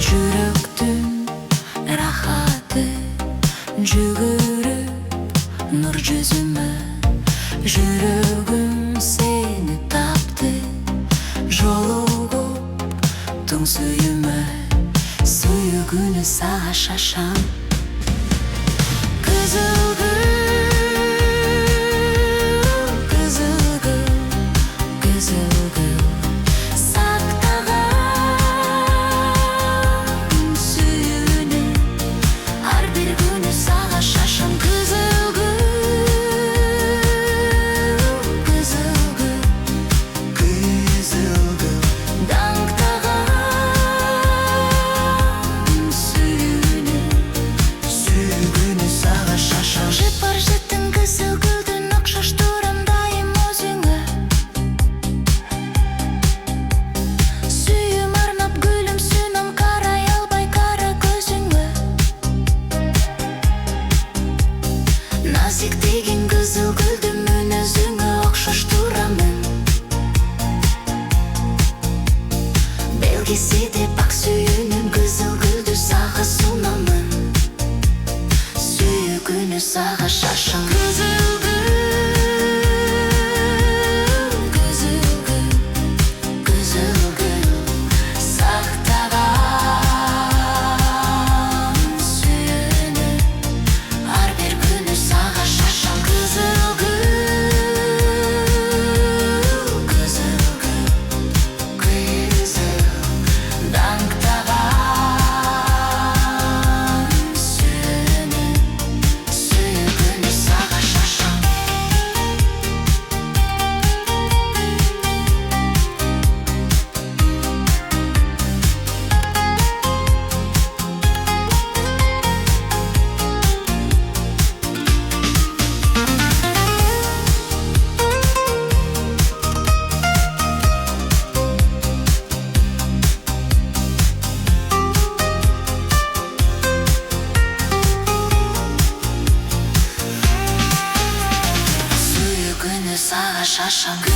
Жүректің рахаты жүгіріп нұр жүзіме, жүрегім сені тапты, жолығыптың сүйіме, сүйгіні саған шашам. Қызыл гүл, қызыл гүл, қызыл гүл, сақтаған сүйіні әр бір күні саған шашам. Қызыл гүл, қызыл гүл, қызыл гүл, даңқтаған сүйіні саған шашам. Жеп бар жеттің қызыл гүлдің ұқсас тұрам дайым өзіңе, сүйім арнап гүлім сүйнім, қарай албай қара көзіңе. Назик деген қызыл гүлдің мінезіңе ұқсас тұрамын, белгісі де бақ сүйінім, қызыл гүлді саған сұнамын, сүйгіні саған шашам. Қызыл гүл, қызыл гүл, қызыл гүл, сақтаған сүйіні әр бір күні саған шашам. Қызыл гүл, қызыл гүл, қызыл, даңқтаған сүйіні саған шашам. Сүйгіні саған шашам.